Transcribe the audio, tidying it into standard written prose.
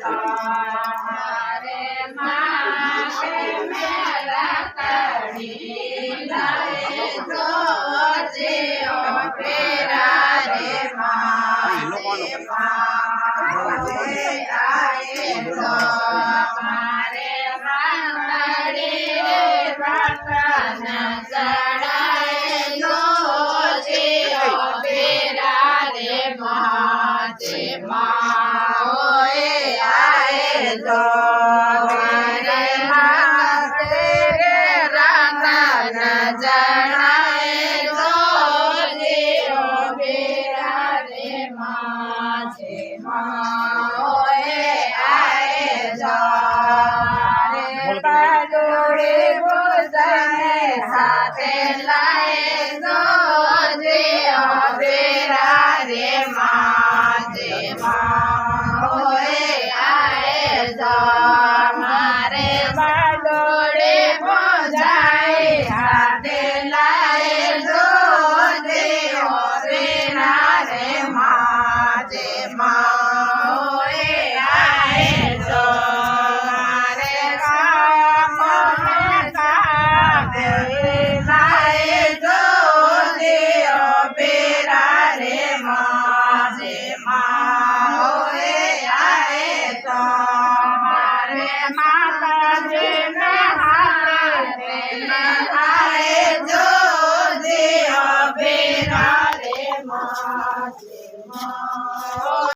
તમારે માટે મેરા કડી લાય જોજે પેરા રે મારે આયે તો મારે વાંગડી રે વાંગન ચડાય જોજે પેરા રે માતે માઓએ આયે તો મારે માતે રે રાંગન ચડાય જોજે પેરા રે માતે માઓએ આયે તો પાડોળે ભોજન સાથે લાય જોજે પેરા રે માતે માઓએ આયે તો મારે પાડોળે ભોજાય સાથે લાય જોજે પેરા રે માતે માઓએ આયે તો મારે કામ કાપે લાય જોજે પેરા રે માતે માઓએ આયે તો મારે માતાજી